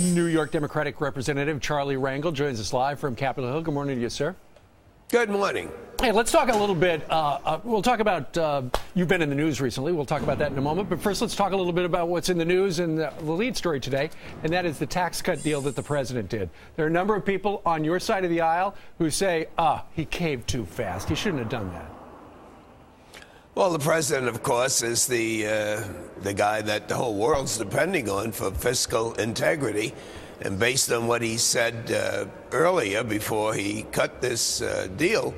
New York Democratic Representative Charlie Rangel joins us live from Capitol Hill. Good morning to you, sir. Good morning. Hey, let's talk a little bit. We'll talk about, you've been in the news recently. We'll talk about that in a moment. But first, let's talk a little bit about what's in the news and the lead story today, and that is the tax cut deal that the president did. There are a number of people on your side of the aisle who say, he caved too fast. He shouldn't have done that. Well, the president, of course, is the guy that the whole world's depending on for fiscal integrity. And based on what he said earlier before he cut this deal,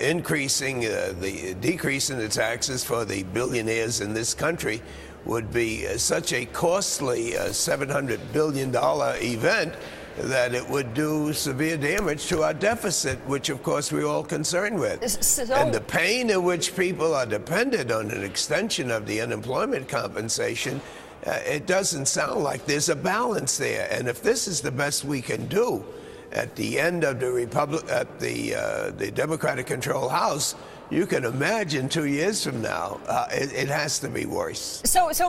decreasing the taxes for the billionaires in this country would be such a costly $700 billion event that it would do severe damage to our deficit, which, of course, we're all concerned with. And the pain in which people are dependent on an extension of the unemployment compensation, it doesn't sound like there's a balance there. And if this is the best we can do at the end of the Democratic-controlled House, you can imagine 2 years from now, it has to be worse.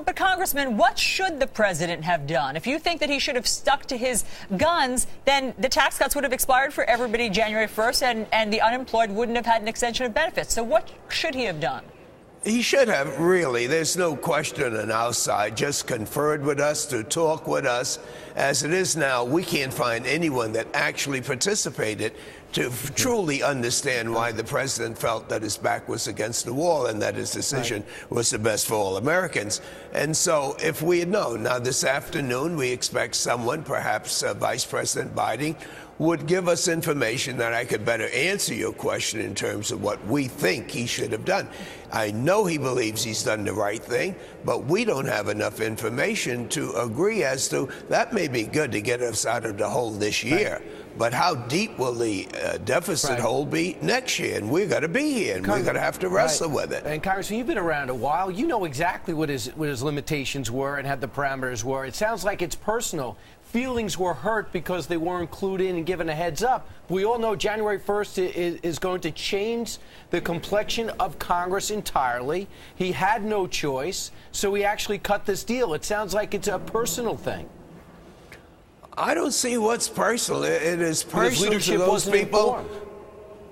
But Congressman, what should the president have done? If you think that he should have stuck to his guns, then the tax cuts would have expired for everybody January 1st, and the unemployed wouldn't have had an extension of benefits. So what should he have done? He should have, really. There's no question on our side. Just conferred with us, to talk with us. As it is now, we can't find anyone that actually participated to truly understand why the president felt that his back was against the wall and that his decision was the best for all Americans. And so if we had known, now this afternoon we expect someone, perhaps Vice President Biden, would give us information that I could better answer your question in terms of what we think he should have done. I know he believes he's done the right thing, but we don't have enough information to agree as to that. May be good to get us out of the hole this year, but how deep will the deficit hole be next year? And we're going to be here, and we're going to have to wrestle with it. And Congressman, you've been around a while. You know exactly what his limitations were and how the parameters were. It sounds like it's personal. Feelings were hurt because they weren't included and given a heads up. We all know January 1st is going to change the complexion of Congress entirely. He had no choice, so he actually cut this deal. It sounds like it's a personal thing. I don't see what's personal. It is personal to those people.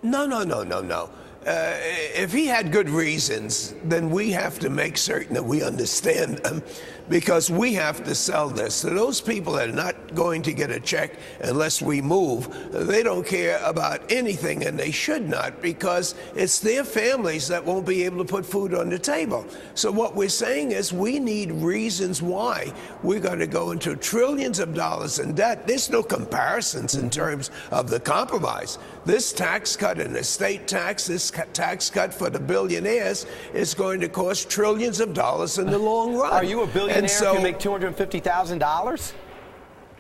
No. If he had good reasons, then we have to make certain that we understand them, because we have to sell this. So those people that are not going to get a check unless we move, they don't care about anything, and they should not, because it's their families that won't be able to put food on the table. So what we're saying is we need reasons why we're going to go into trillions of dollars in debt. There's no comparisons in terms of the compromise. This tax cut and estate tax, this tax cut for the billionaires is going to cost trillions of dollars in the long run. Are you a billionaire if you make $250,000?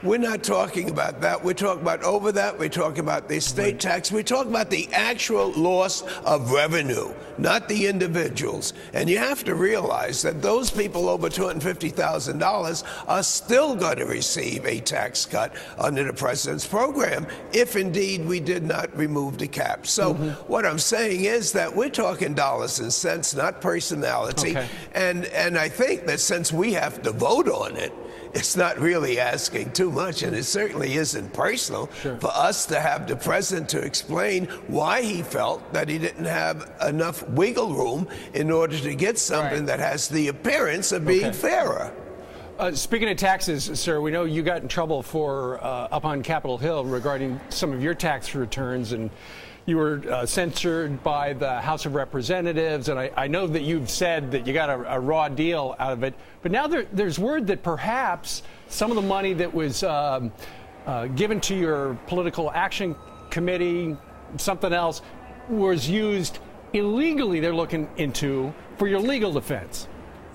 We're not talking about that. We're talking about over that. We're talking about the estate tax. We're talking about the actual loss of revenue, not the individuals. And you have to realize that those people over $250,000 are still going to receive a tax cut under the president's program if indeed we did not remove the cap. So what I'm saying is that we're talking dollars and cents, not personality. And I think that since we have to vote on it, it's not really asking too much, and it certainly isn't personal for us to have the president to explain why he felt that he didn't have enough wiggle room in order to get something that has the appearance of being fairer. Speaking of taxes, sir, we know you got in trouble for up on Capitol Hill regarding some of your tax returns, and you were censored by the House of Representatives, and I know that you've said that you got a raw deal out of it. But now there's word that perhaps some of the money that was given to your political action committee, something else, was used illegally, they're looking into, for your legal defense.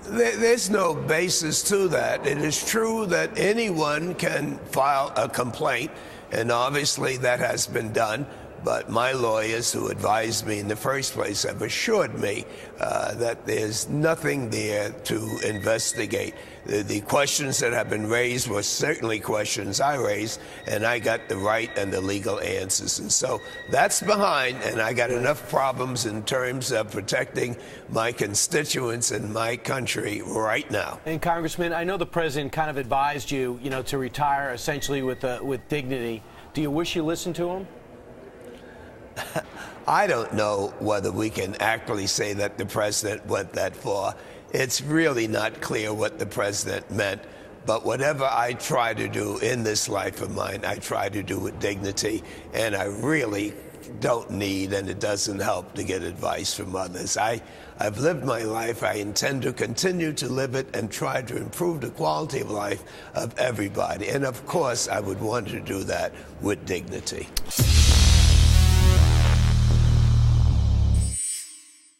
There's no basis to that. It is true that anyone can file a complaint, and obviously that has been done. But my lawyers who advised me in the first place have assured me that there's nothing there to investigate. The questions that have been raised were certainly questions I raised, and I got the right and the legal answers. And so that's behind, and I got enough problems in terms of protecting my constituents and my country right now. And Congressman, I know the president kind of advised you, to retire essentially with dignity. Do you wish you listened to him? I don't know whether we can actually say that the president went that far. It's really not clear what the president meant. But whatever I try to do in this life of mine, I try to do with dignity. And I really don't need, and it doesn't help, to get advice from others. I've lived my life. I intend to continue to live it and try to improve the quality of life of everybody. And of course, I would want to do that with dignity.